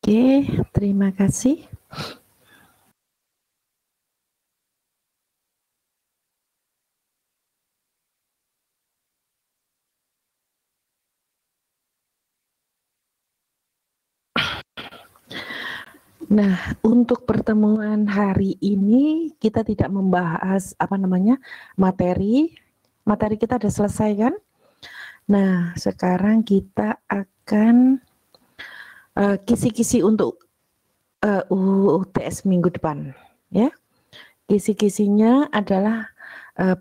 Oke, terima kasih. Nah, untuk pertemuan hari ini kita tidak membahas materi. Materi kita sudah selesai kan? Nah, sekarang kita akan kisi-kisi untuk UTS minggu depan, ya. Kisi-kisinya adalah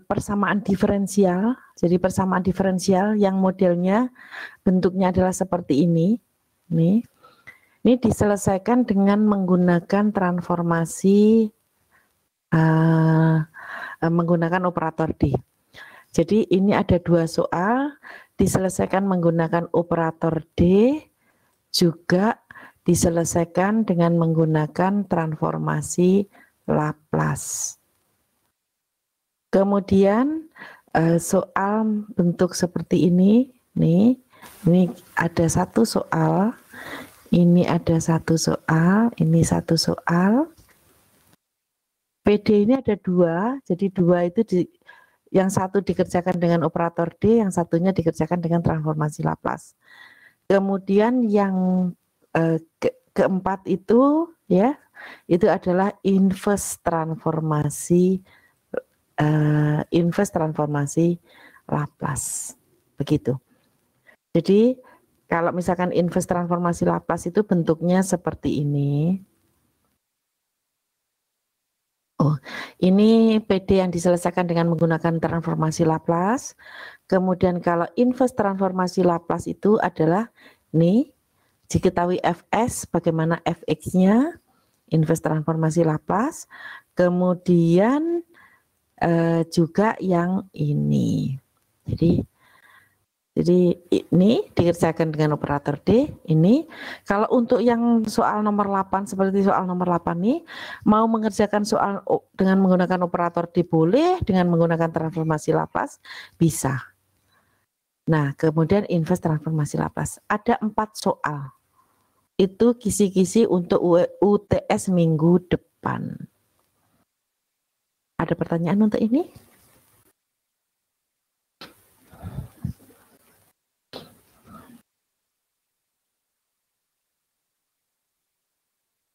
persamaan diferensial. Jadi persamaan diferensial yang modelnya bentuknya adalah seperti ini. Nih. Ini diselesaikan dengan menggunakan transformasi menggunakan operator D. Jadi ini ada dua soal diselesaikan menggunakan operator D, juga diselesaikan dengan menggunakan transformasi Laplace. Kemudian soal bentuk seperti ini, nih, ini ada satu soal. Ini ada satu soal, ini satu soal. PD ini ada dua, jadi dua itu yang satu dikerjakan dengan operator D, yang satunya dikerjakan dengan transformasi Laplace. Kemudian yang keempat itu, ya, itu adalah inverse transformasi Laplace, begitu. Jadi kalau misalkan inverse transformasi Laplace itu bentuknya seperti ini. Oh, ini PD yang diselesaikan dengan menggunakan transformasi Laplace. Kemudian kalau inverse transformasi Laplace itu adalah ini, diketahui Fs, bagaimana Fx-nya, inverse transformasi Laplace. Kemudian juga yang ini. Jadi ini dikerjakan dengan operator D, ini. Kalau untuk yang soal nomor 8, seperti soal nomor 8 ini, mau mengerjakan soal dengan menggunakan operator D boleh, dengan menggunakan transformasi Laplace bisa. Nah, kemudian inverse transformasi Laplace. Ada 4 soal. Itu kisi-kisi untuk UTS minggu depan. Ada pertanyaan untuk ini?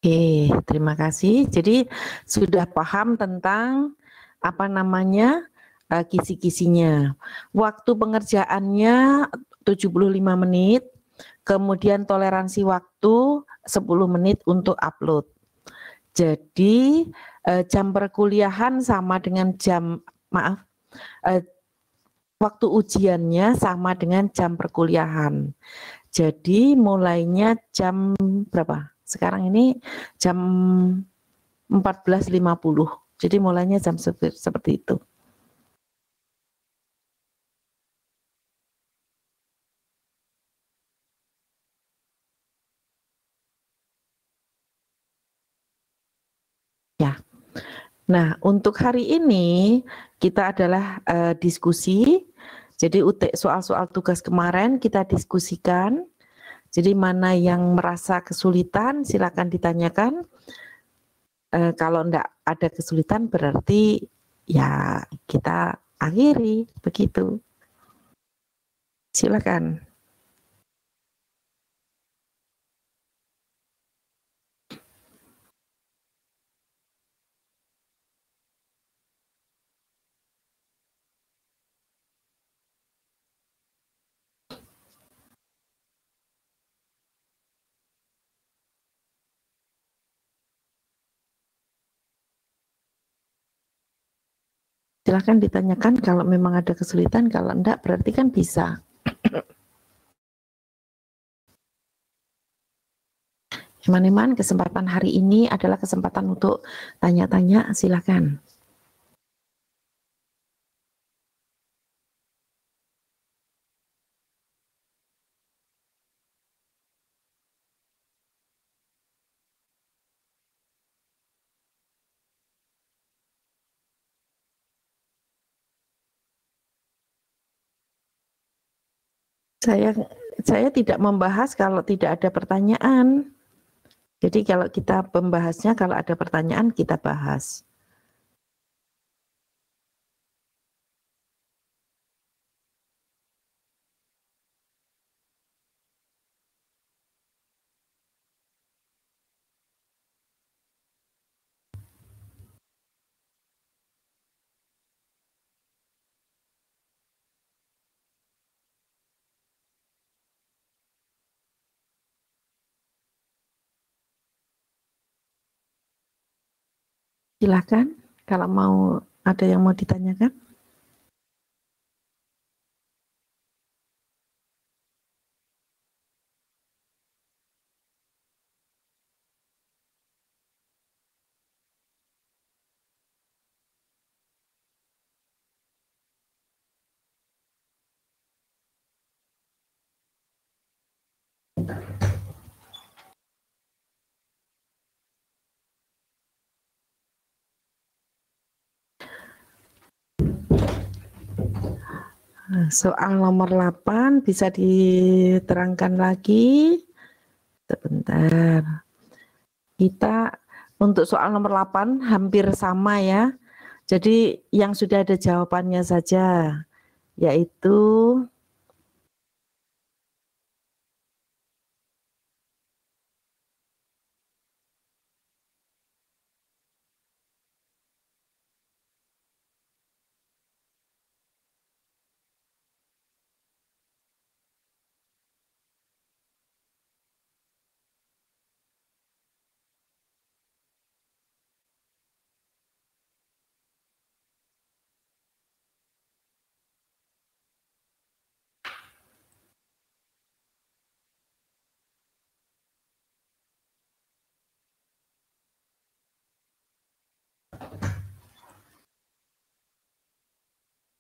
Oke, terima kasih. Jadi sudah paham tentang kisi-kisinya. Waktu pengerjaannya 75 menit, kemudian toleransi waktu 10 menit untuk upload. Jadi jam perkuliahan sama dengan waktu ujiannya sama dengan jam perkuliahan. Jadi mulainya jam berapa? Sekarang ini jam 14.50. Jadi mulainya jam seperti itu. Ya. Nah, untuk hari ini kita adalah diskusi. Jadi soal-soal tugas kemarin kita diskusikan. Jadi mana yang merasa kesulitan silakan ditanyakan. Kalau enggak ada kesulitan berarti ya kita akhiri begitu. Silakan. Silakan ditanyakan kalau memang ada kesulitan, kalau enggak berarti kan bisa. Iman-iman, kesempatan hari ini adalah kesempatan untuk tanya-tanya, silakan. Saya tidak membahas kalau tidak ada pertanyaan. Jadi kalau kita pembahasnya, kalau ada pertanyaan kita bahas. Silakan kalau mau ada yang mau ditanyakan. Soal nomor 8 bisa diterangkan lagi. Sebentar. Kita untuk soal nomor 8 hampir sama ya. Jadi yang sudah ada jawabannya saja, yaitu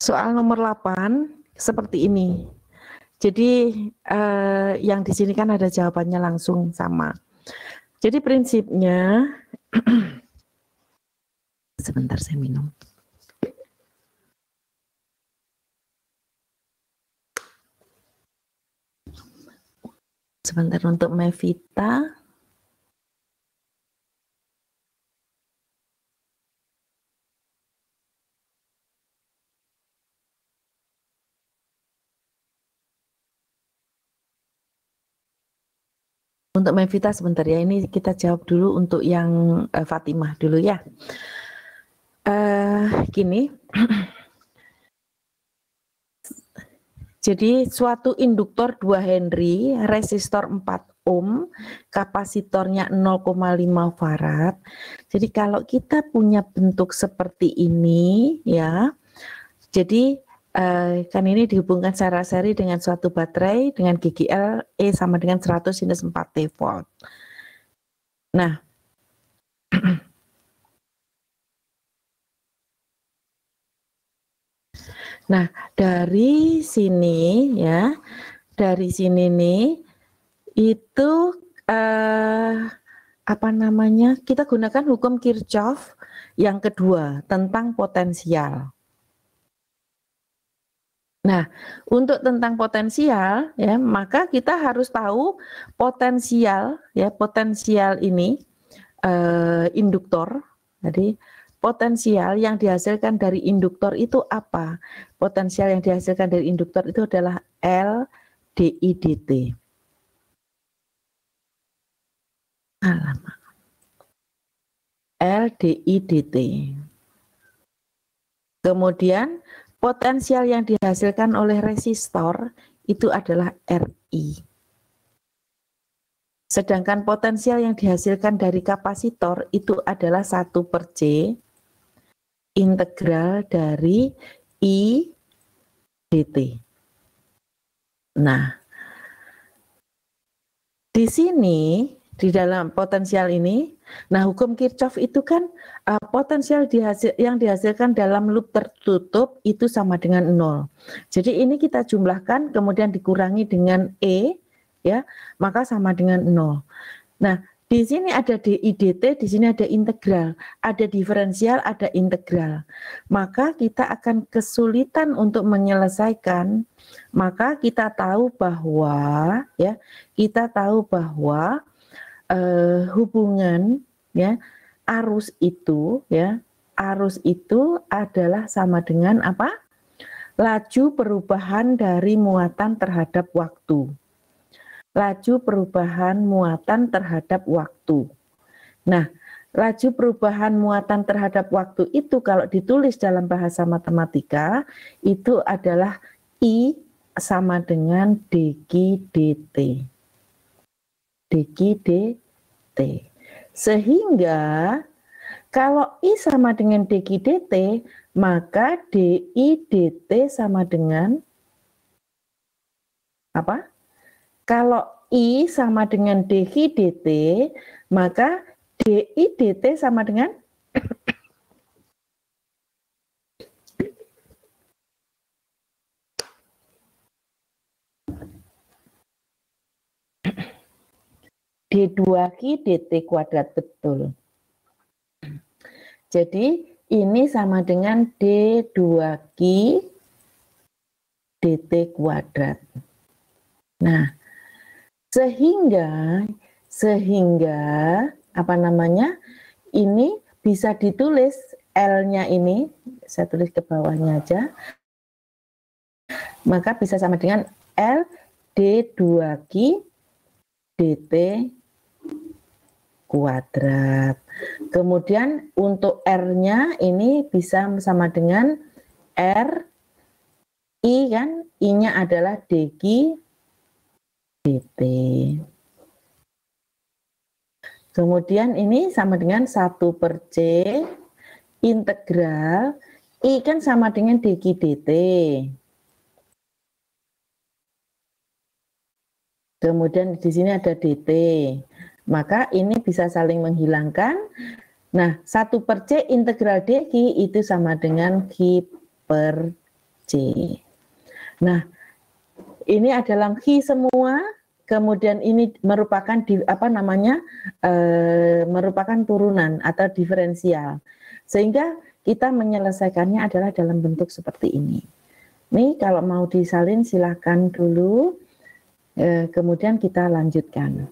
soal nomor 8 seperti ini. Jadi yang di sini kan ada jawabannya langsung sama. Jadi prinsipnya, sebentar saya minum. Sebentar untuk Mevita. Untuk Mevita sebentar ya, ini kita jawab dulu untuk yang Fatimah dulu ya. Gini, jadi suatu induktor 2 Henry, resistor 4 ohm, kapasitornya 0,5 farad. Jadi kalau kita punya bentuk seperti ini ya, jadi kan ini dihubungkan secara seri dengan suatu baterai dengan GGL E sama dengan 100 sinus 4 T volt. Nah, nah dari sini ya, dari sini nih itu apa namanya? Kita gunakan hukum Kirchhoff yang kedua tentang potensial. Nah, untuk tentang potensial ya, maka kita harus tahu potensial ya, potensial ini induktor. Jadi potensial yang dihasilkan dari induktor itu apa? Potensial yang dihasilkan dari induktor itu adalah L dI dt. Alamak. L dI dt. Kemudian potensial yang dihasilkan oleh resistor itu adalah RI. Sedangkan potensial yang dihasilkan dari kapasitor itu adalah 1/C integral dari I dt. Nah, di sini di dalam potensial ini, nah hukum Kirchhoff itu kan potensial yang dihasilkan dalam loop tertutup itu sama dengan 0. Jadi ini kita jumlahkan kemudian dikurangi dengan E ya, maka sama dengan 0. Nah, di sini ada dI dt, di sini ada integral, ada diferensial, ada integral. Maka kita akan kesulitan untuk menyelesaikan. Maka kita tahu bahwa ya, kita tahu bahwa hubungan ya arus itu adalah sama dengan apa? Laju perubahan dari muatan terhadap waktu. Laju perubahan muatan terhadap waktu. Nah, laju perubahan muatan terhadap waktu itu kalau ditulis dalam bahasa matematika itu adalah I sama dengan dq dt. dq dt. Sehingga kalau I sama dengan dq dt, maka di dt sama dengan apa? Kalau I sama dengan dq dt, maka di dt sama dengan d2q dt kuadrat, betul. Jadi ini sama dengan d2q dt kuadrat. Nah, sehingga apa namanya? Ini bisa ditulis L-nya ini, saya tulis ke bawahnya aja. Maka bisa sama dengan L d2q dt kuadrat. Kemudian untuk R-nya ini bisa sama dengan R I kan, I-nya adalah dq dt. Kemudian ini sama dengan 1/c integral I kan sama dengan dq dt. Kemudian di sini ada dt. Maka ini bisa saling menghilangkan. Nah, 1/c integral dq itu sama dengan q/c. Nah, ini adalah q semua. Kemudian ini merupakan merupakan turunan atau diferensial. Sehingga kita menyelesaikannya adalah dalam bentuk seperti ini. Nih, kalau mau disalin silahkan dulu. Kemudian kita lanjutkan.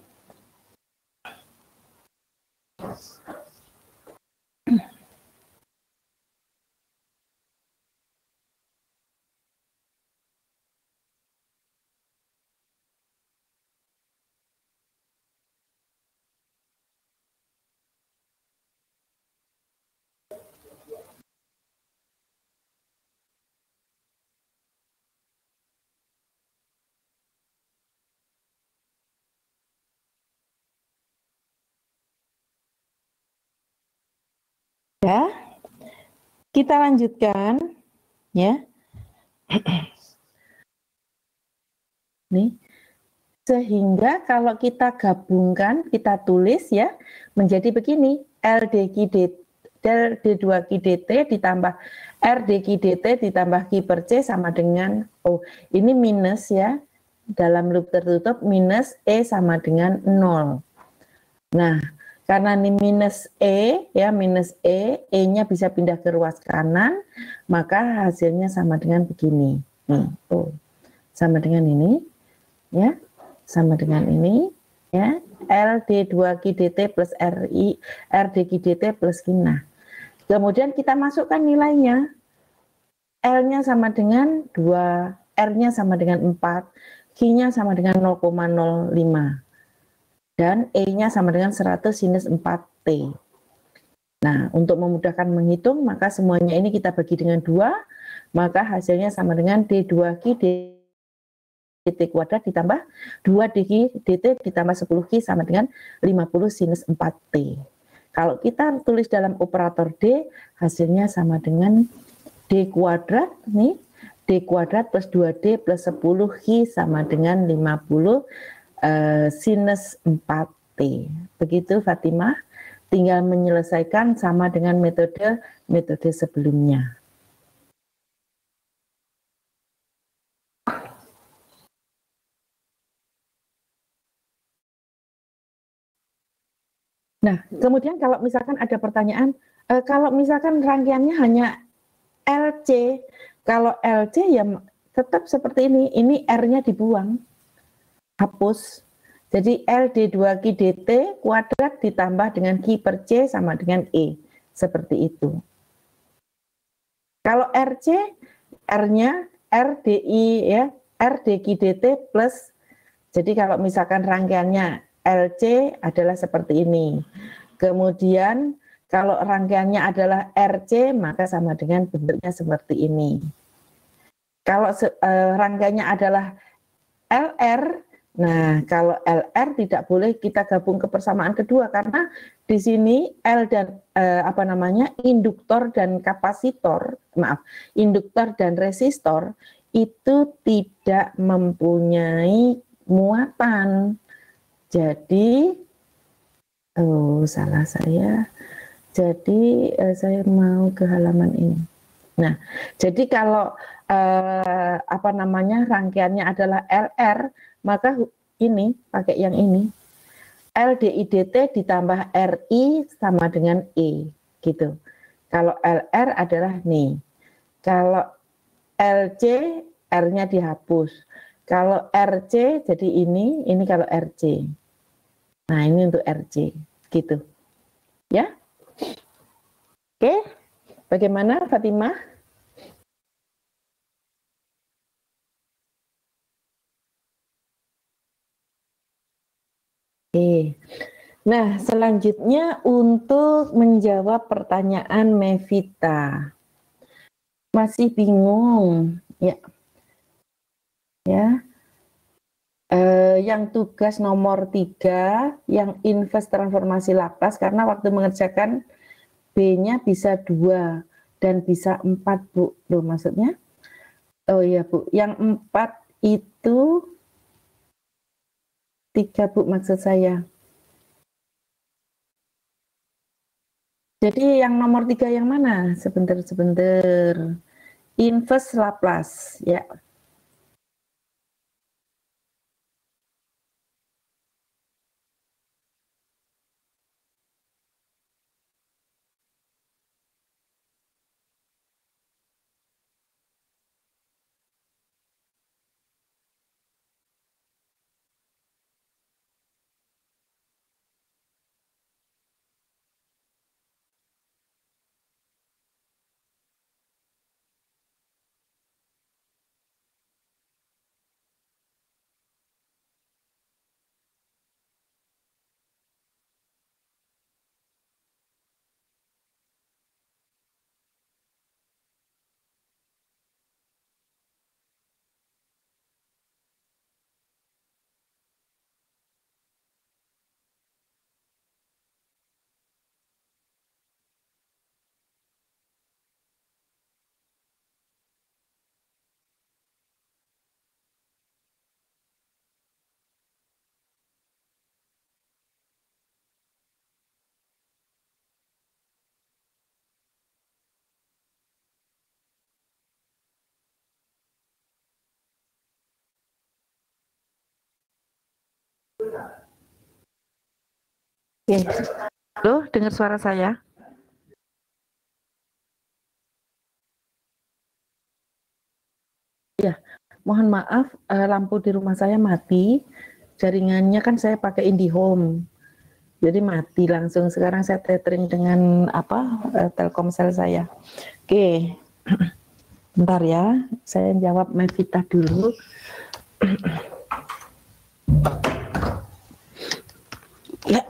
Ya, kita lanjutkan ya. Nih, sehingga kalau kita gabungkan, kita tulis ya menjadi begini, L dq d2q dt ditambah R dq dt ditambah q/c sama dengan ini minus ya, dalam loop tertutup minus E sama dengan 0. Nah, karena ini minus E, ya minus E, E-nya bisa pindah ke ruas kanan, maka hasilnya sama dengan begini. Sama dengan ini, ya, sama dengan ini, ya, L d2q dt plus R dq dt plus Q. Nah, kemudian kita masukkan nilainya, L-nya sama dengan 2, R-nya sama dengan 4, Q-nya sama dengan 0,05. Dan E-nya sama dengan 100 sinus 4T. Nah, untuk memudahkan menghitung, maka semuanya ini kita bagi dengan 2, maka hasilnya sama dengan D2Q dt kuadrat ditambah 2 dq dt ditambah 10Q sama dengan 50 sinus 4T. Kalau kita tulis dalam operator D, hasilnya sama dengan D kuadrat, nih, D kuadrat plus 2D plus 10Q sama dengan 50 sinus 4T. Begitu Fatimah, tinggal menyelesaikan sama dengan metode sebelumnya. Nah, kemudian kalau misalkan ada pertanyaan, kalau misalkan rangkaiannya hanya LC, kalau LC ya tetap seperti ini R-nya dibuang, hapus. Jadi L D2 Q dt kuadrat ditambah dengan Q per C sama dengan E. Seperti itu. Kalau RC, R-nya RDI ya, RDQ dt plus, jadi kalau misalkan rangkaiannya LC adalah seperti ini. Kemudian kalau rangkaiannya adalah RC, maka sama dengan bentuknya seperti ini. Kalau rangkaiannya adalah LR, nah kalau LR tidak boleh kita gabung ke persamaan kedua karena di sini L dan induktor dan kapasitor, induktor dan resistor itu tidak mempunyai muatan. Jadi salah saya. Jadi saya mau ke halaman ini. Nah, jadi kalau rangkaiannya adalah LR, maka ini pakai yang ini. LDI dt ditambah RI sama dengan E, gitu. Kalau LR adalah nih. Kalau LC, R-nya dihapus. Kalau RC, jadi ini kalau RC. Nah, ini untuk RC, gitu. Ya? Oke, bagaimana Fatimah? Oke. Nah, selanjutnya untuk menjawab pertanyaan Mevita. Masih bingung? Ya. Ya. Yang tugas nomor 3, yang inverse transformasi Laplace, karena waktu mengerjakan B-nya bisa 2 dan bisa 4, Bu. Loh, maksudnya? Oh iya, Bu. Yang 4 itu 3, Bu, maksud saya. Jadi yang nomor 3 yang mana? Sebentar. Inverse Laplace, ya. Oke. Loh, dengar suara saya? Ya, mohon maaf, lampu di rumah saya mati. Jaringannya kan saya pakai IndiHome. Jadi mati langsung. Sekarang saya tethering dengan Telkomsel saya. Oke. Bentar ya, saya jawab Mevita dulu. Ya.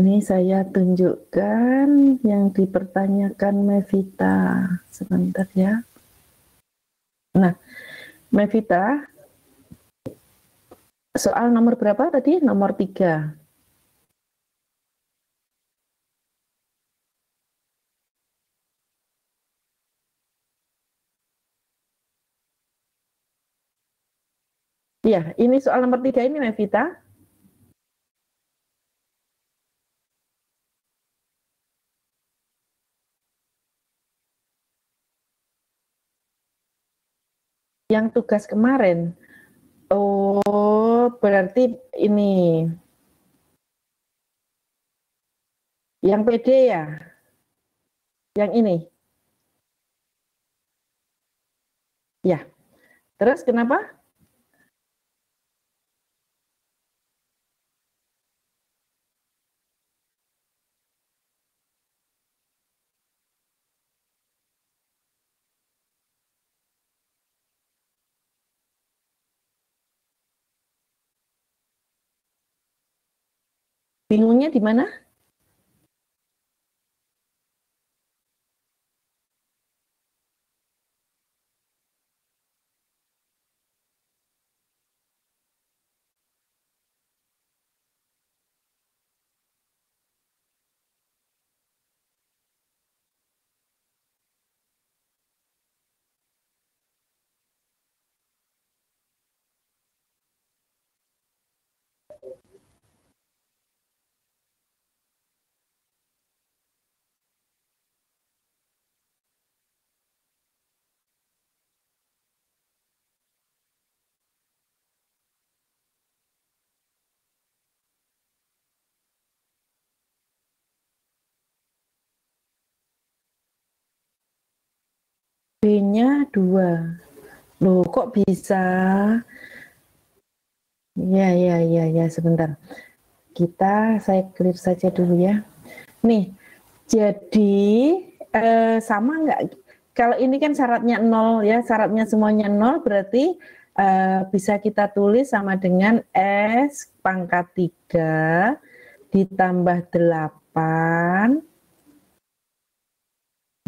Ini saya tunjukkan yang dipertanyakan Mevita. Sebentar ya. Nah, Mevita, soal nomor berapa tadi? Nomor 3. Ya, ini soal nomor 3 ini Mevita. Yang tugas kemarin. Oh, berarti ini. Yang PD ya? Yang ini? Ya. Terus kenapa? Bingungnya di mana? B-nya 2. Loh, kok bisa? Ya, ya, ya, ya, sebentar. Saya clear saja dulu ya. Nih, jadi sama nggak? Kalau ini kan syaratnya 0 ya, syaratnya semuanya 0 berarti bisa kita tulis sama dengan S pangkat 3 ditambah 8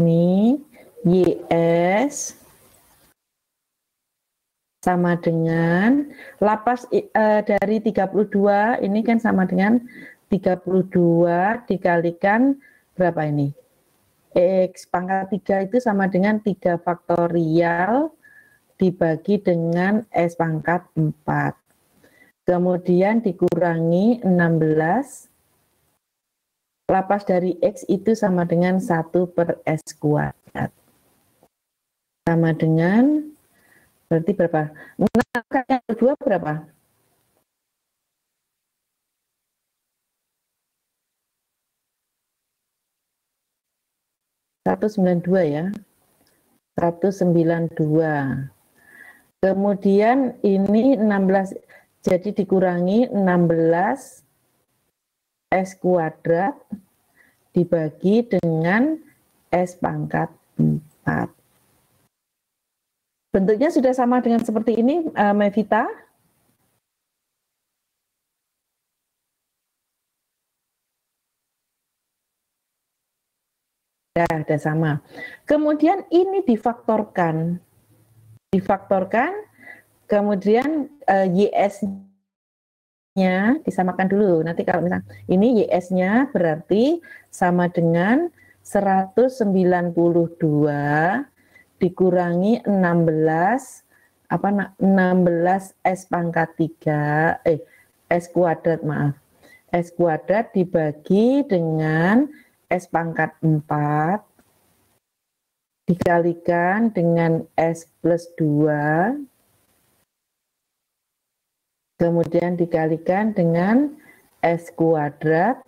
nih YS sama dengan lapas dari 32 ini kan sama dengan 32 dikalikan berapa ini? X pangkat 3 itu sama dengan 3 faktorial dibagi dengan S pangkat 4. Kemudian dikurangi 16. Lapas dari X itu sama dengan 1 per S kuadrat. Sama dengan, berarti berapa? 6 kali 2 berapa? 192 ya. 192. Kemudian ini 16, jadi dikurangi 16 S kuadrat dibagi dengan S pangkat 4. Bentuknya sudah sama dengan seperti ini, Mevita? Sudah sama. Kemudian ini difaktorkan. Kemudian YS-nya disamakan dulu. Nanti kalau misalnya ini YS-nya berarti sama dengan 192 dikurangi 16 16 S pangkat 3 S kuadrat maaf. S kuadrat dibagi dengan S pangkat 4 dikalikan dengan S plus 2 kemudian dikalikan dengan S kuadrat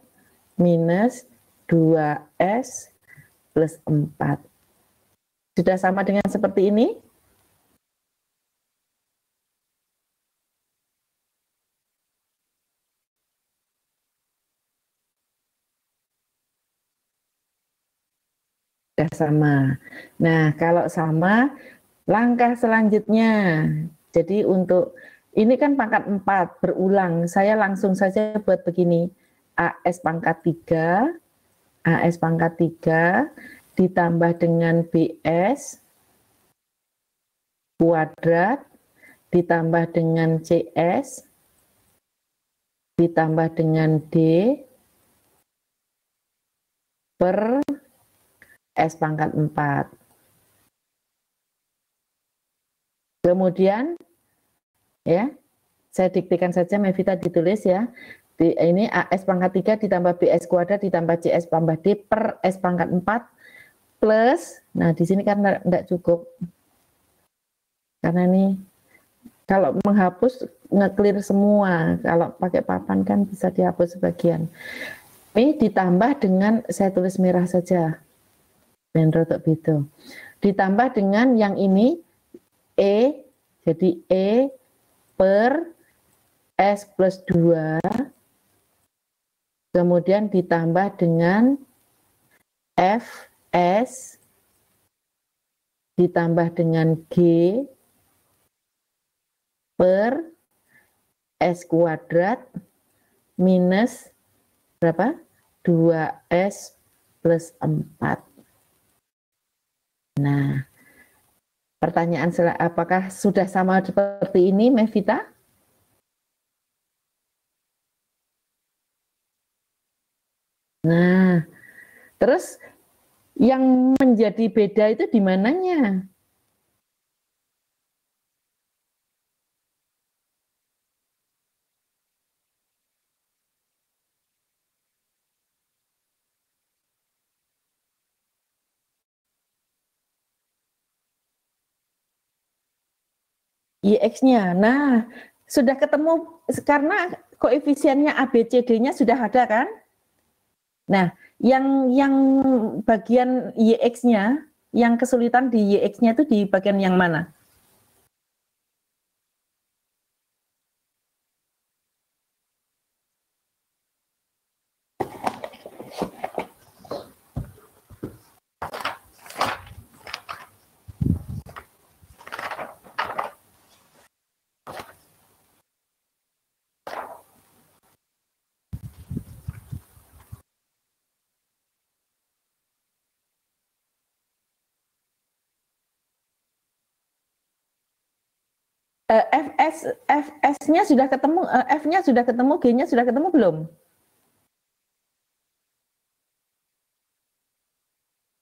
minus 2S plus 4. Sudah sama dengan seperti ini? Sudah sama. Nah, kalau sama, langkah selanjutnya. Jadi untuk, ini kan pangkat 4, berulang. Saya langsung saja buat begini. AS pangkat 3, AS pangkat 3 ditambah dengan BS kuadrat ditambah dengan CS ditambah dengan D per S pangkat 4. Kemudian ya, saya diktikan saja, Mevita ditulis ya. Ini AS pangkat 3 ditambah BS kuadrat ditambah CS tambah D per S pangkat 4 plus, nah di sini kan tidak cukup. Karena ini kalau menghapus nge-clear semua, kalau pakai papan kan bisa dihapus sebagian. Ini ditambah dengan, saya tulis merah saja. Dan rotok itu. Ditambah dengan yang ini E, jadi E per S plus 2, kemudian ditambah dengan Fs, ditambah dengan G per S kuadrat minus berapa? 2S plus 4. Nah, pertanyaan apakah sudah sama seperti ini, Mevita? Nah, terus yang menjadi beda itu di mananya? YX-nya. Nah, sudah ketemu karena koefisiennya ABCD-nya sudah ada kan? Nah, yang bagian YX-nya, yang kesulitan di YX-nya itu di bagian yang mana? FS-nya sudah ketemu, F-nya sudah ketemu, G-nya sudah ketemu belum?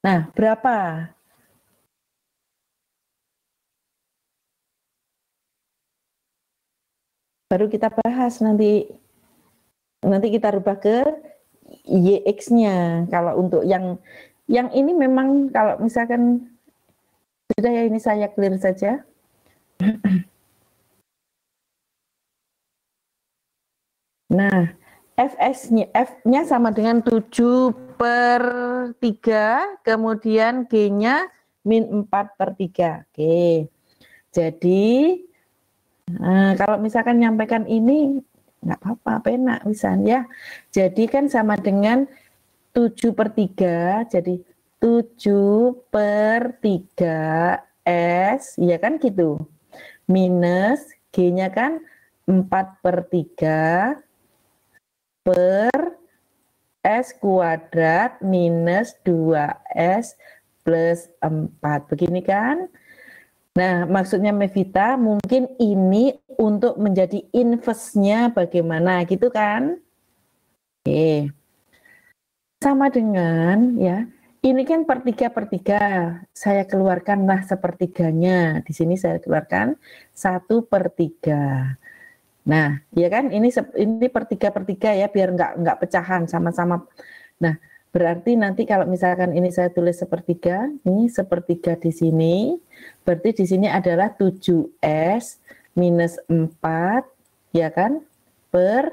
Nah, berapa? Baru kita bahas nanti kita rubah ke YX-nya. Kalau untuk yang ini memang kalau misalkan sudah ya, ini saya clear saja. Nah, F-nya sama dengan 7/3, kemudian G-nya min 4/3. Oke, jadi kalau misalkan nyampaikan ini, nggak apa-apa, penak bisa ya. Jadi kan sama dengan 7/3, jadi 7/3 S, ya kan gitu. Minus G-nya kan 4/3 per S kuadrat minus 2S plus 4. Begini kan? Nah, maksudnya Mevita, mungkin ini untuk menjadi inverse-nya bagaimana, gitu kan? Oke. Sama dengan, ya, ini kan per 3/3. Saya keluarkanlah sepertiganya. Di sini saya keluarkan 1/3. Nah, ya kan, ini per 3/3 ya, biar nggak pecahan sama-sama. Nah, berarti nanti kalau misalkan ini saya tulis sepertiga, ini sepertiga di sini, berarti di sini adalah 7S minus 4, ya kan, per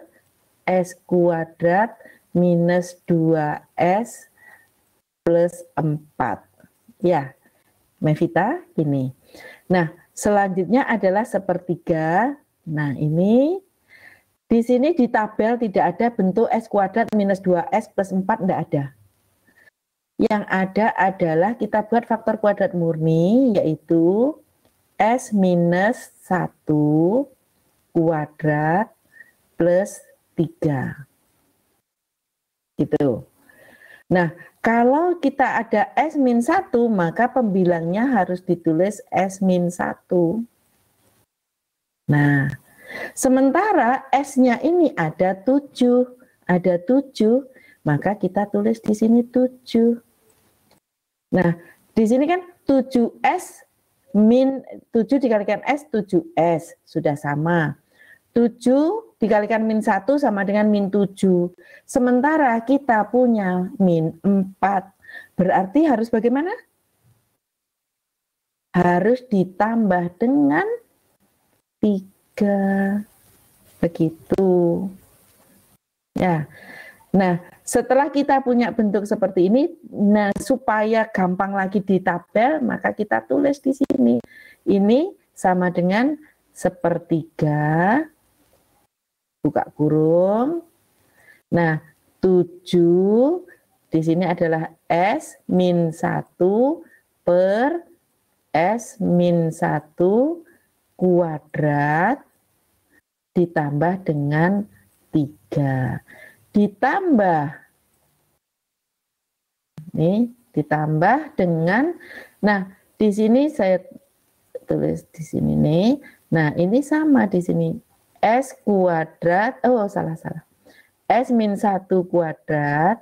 S kuadrat minus 2S plus 4. Ya, Mevita, ini. Nah, selanjutnya adalah sepertiga. Nah, ini di sini di tabel tidak ada bentuk S kuadrat minus 2S plus 4, tidak ada. Yang ada adalah kita buat faktor kuadrat murni, yaitu S minus 1 kuadrat plus 3. Gitu. Nah, kalau kita ada S min 1, maka pembilangnya harus ditulis S min 1. Nah, sementara S-nya ini ada 7, maka kita tulis di sini 7. Nah, di sini kan 7S min 7 dikalikan S, 7S, sudah sama. 7 dikalikan min 1 sama dengan min 7. Sementara kita punya min 4. Berarti harus bagaimana? Harus ditambah dengan 3. Begitu. Ya. Nah, setelah kita punya bentuk seperti ini, nah supaya gampang lagi di tabel, maka kita tulis di sini. Ini sama dengan sepertiga, buka kurung. Nah, 7 di sini adalah S min 1 per S min 1 kuadrat ditambah dengan 3. ditambah, nih ditambah dengan, nah di sini saya tulis di sini nih, nah ini sama di sini S kuadrat, oh salah, S min 1 kuadrat,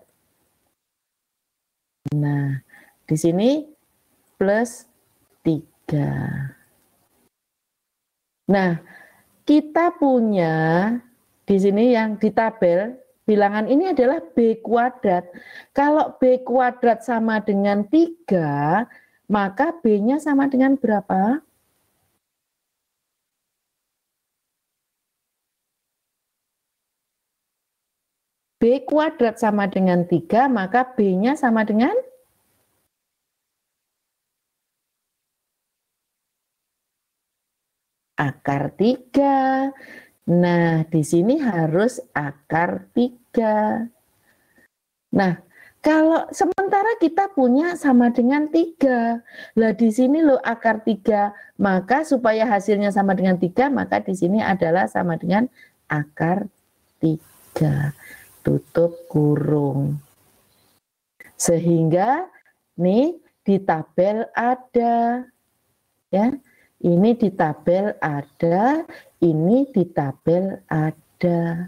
nah di sini plus 3. Nah, kita punya di sini yang di tabel bilangan ini adalah B kuadrat. Kalau B kuadrat sama dengan 3, maka B-nya sama dengan berapa? B kuadrat sama dengan 3, maka B-nya sama dengan akar 3. Nah, di sini harus akar 3. Nah, kalau sementara kita punya sama dengan 3. Lah di sini loh akar 3, maka supaya hasilnya sama dengan 3, maka di sini adalah sama dengan akar 3. Tutup kurung. Sehingga nih di tabel ada, ya. Ini di tabel ada, ini di tabel ada.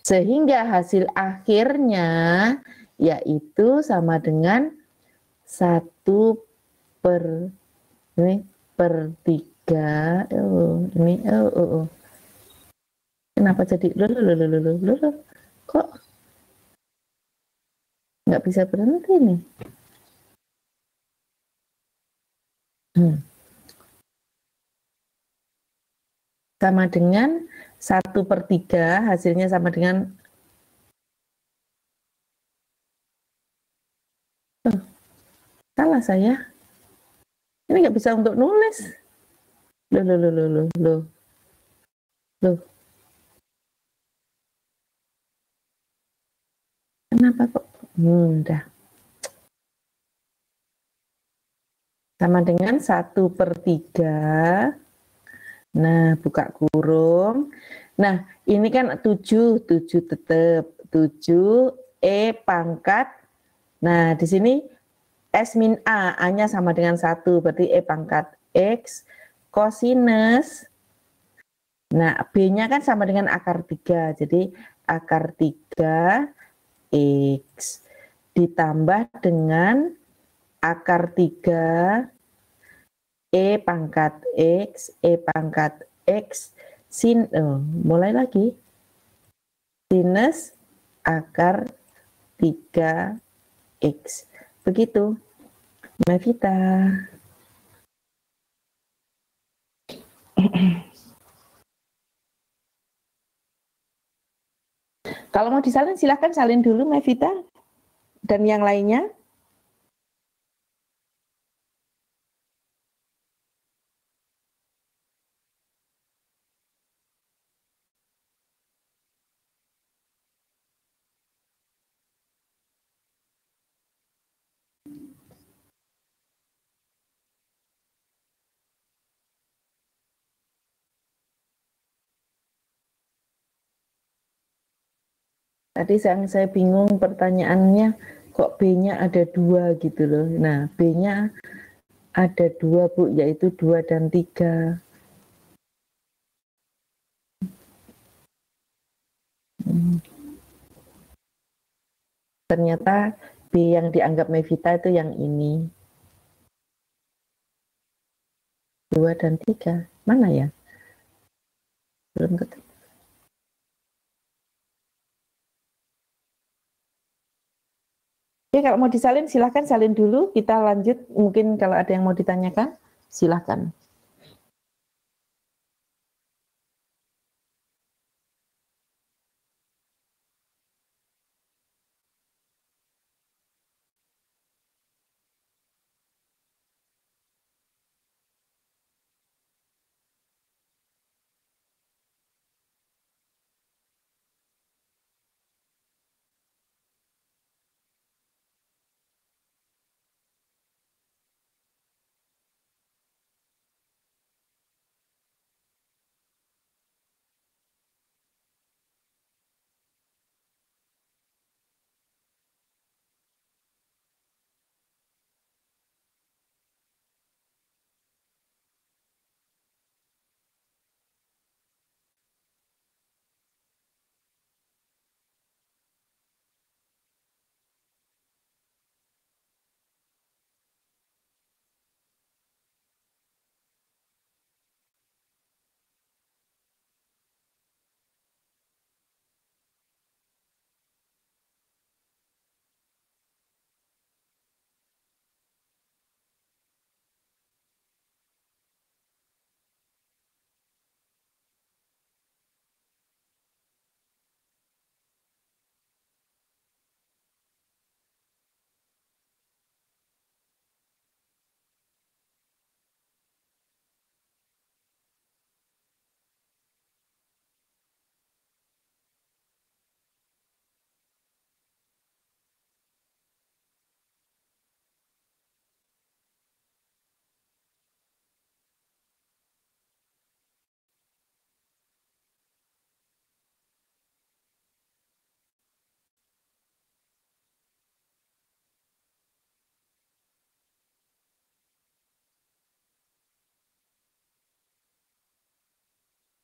Sehingga hasil akhirnya yaitu sama dengan 1 per ini per 3. Ini kenapa jadi loh, kok nggak bisa berhenti nih? Sama dengan 1 per 3, hasilnya sama dengan salah saya. Ini nggak bisa untuk nulis. Loh. Kenapa kok? Udah. Sama dengan 1 per 3. Nah, buka kurung. Nah, ini kan 7 tetap. 7 E pangkat. Nah, di sini S min A, A-nya sama dengan 1, berarti E pangkat X kosinus. Nah, B-nya kan sama dengan akar 3, jadi akar 3 X ditambah dengan akar 3 E pangkat X sin, mulai lagi, sinus akar 3X. Begitu, Mevita. Kalau mau disalin silahkan salin dulu Mevita dan yang lainnya. Tadi saya bingung pertanyaannya, kok B-nya ada 2 gitu loh. Nah, B-nya ada 2 Bu, yaitu 2 dan 3. Ternyata B yang dianggap Mevita itu yang ini. 2 dan 3. Mana ya? Belum ketemu. Oke, kalau mau disalin silahkan salin dulu. Kita lanjut, mungkin kalau ada yang mau ditanyakan, silahkan.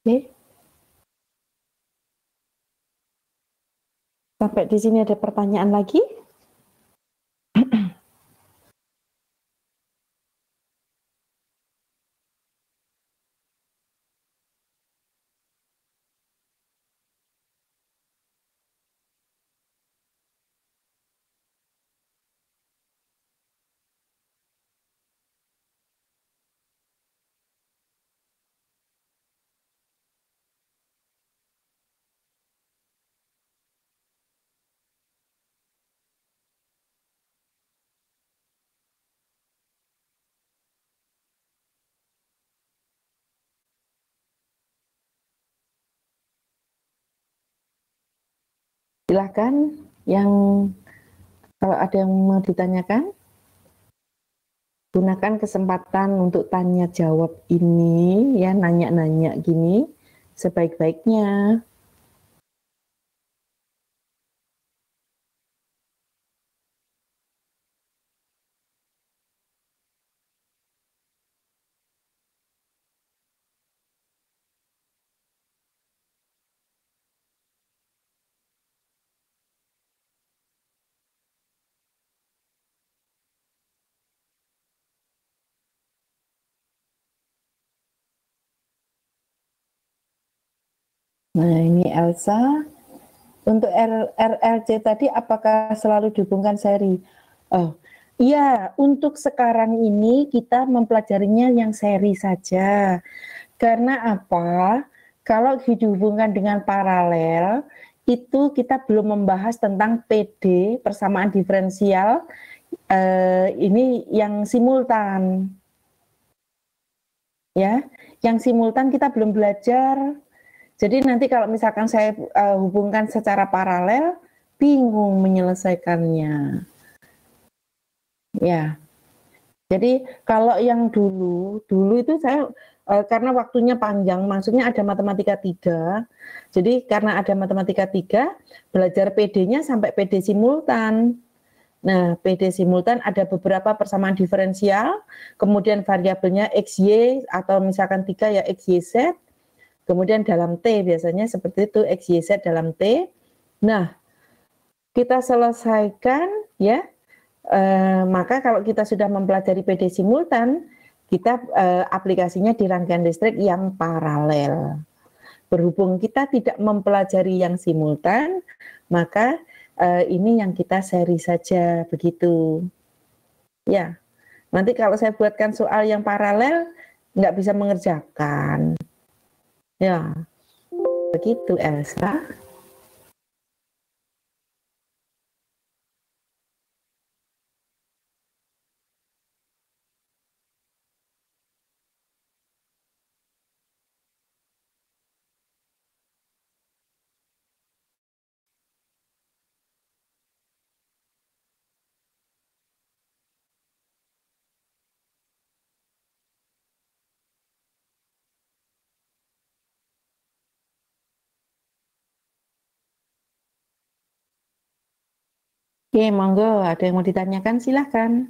Oke, sampai di sini ada pertanyaan lagi? Silahkan yang kalau ada yang mau ditanyakan, gunakan kesempatan untuk tanya jawab ini ya, nanya-nanya gini sebaik-baiknya. Nah, ini Elsa. Untuk RLC tadi apakah selalu dihubungkan seri? Oh, iya, untuk sekarang ini kita mempelajarinya yang seri saja. Karena apa? Kalau dihubungkan dengan paralel, itu kita belum membahas tentang PD, persamaan diferensial, ini yang simultan. Ya, yang simultan kita belum belajar. Jadi nanti kalau misalkan saya hubungkan secara paralel, bingung menyelesaikannya. Ya, jadi kalau yang dulu itu saya karena waktunya panjang, maksudnya ada matematika 3. Jadi karena ada matematika 3, belajar PD-nya sampai PD simultan. Nah, PD simultan ada beberapa persamaan diferensial, kemudian variabelnya XY atau misalkan 3 ya XYZ. Kemudian dalam T biasanya seperti itu X, Y, Z dalam T. Nah, kita selesaikan ya. Maka kalau kita sudah mempelajari PD simultan, kita aplikasinya di rangkaian listrik yang paralel. Berhubung kita tidak mempelajari yang simultan, maka ini yang kita seri saja begitu. Ya, nanti kalau saya buatkan soal yang paralel, nggak bisa mengerjakan. Ya, begitu Elsa. Oke, monggo. Ada yang mau ditanyakan, silahkan.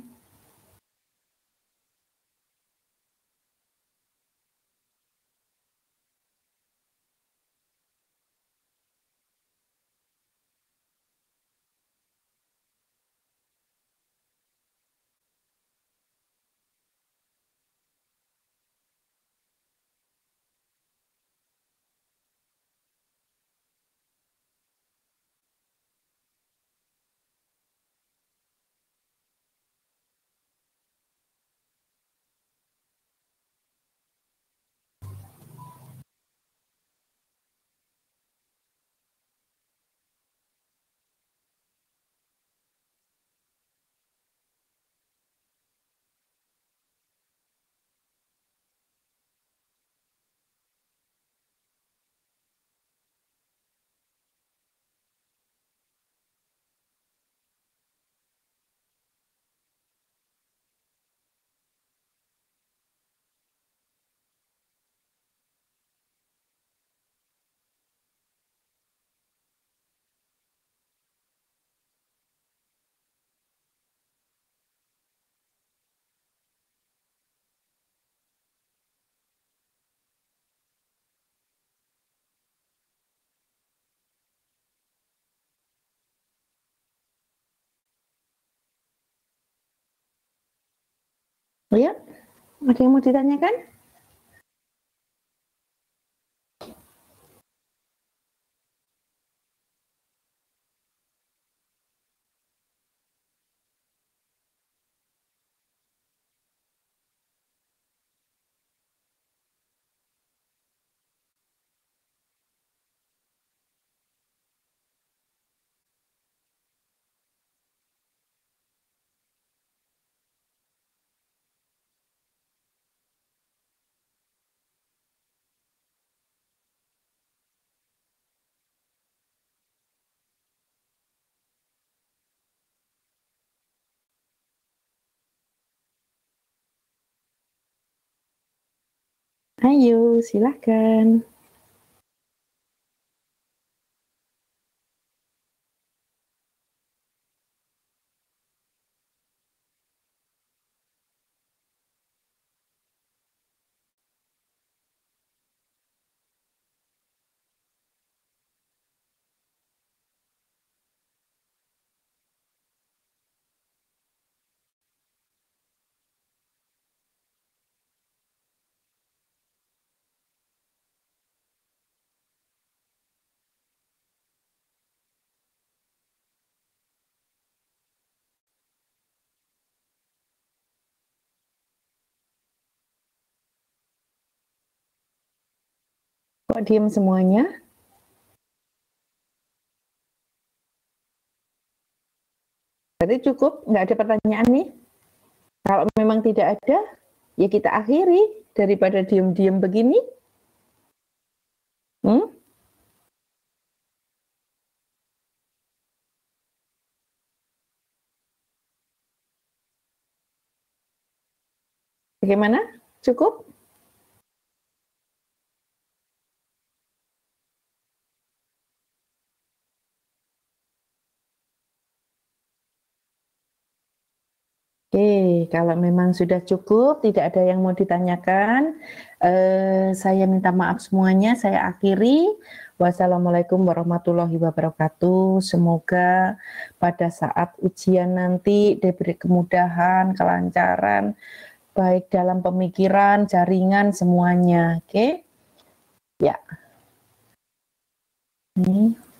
Ya, ada yang mau ditanyakan? Ayo, silahkan. Kok diam semuanya? Berarti cukup, nggak ada pertanyaan nih? Kalau memang tidak ada, ya kita akhiri daripada diam-diam begini. Hmm? Bagaimana? Cukup? Oke, kalau memang sudah cukup, tidak ada yang mau ditanyakan, saya minta maaf semuanya, saya akhiri. Wassalamualaikum warahmatullahi wabarakatuh. Semoga pada saat ujian nanti diberi kemudahan, kelancaran, baik dalam pemikiran, jaringan, semuanya. Oke? Ya. Ini.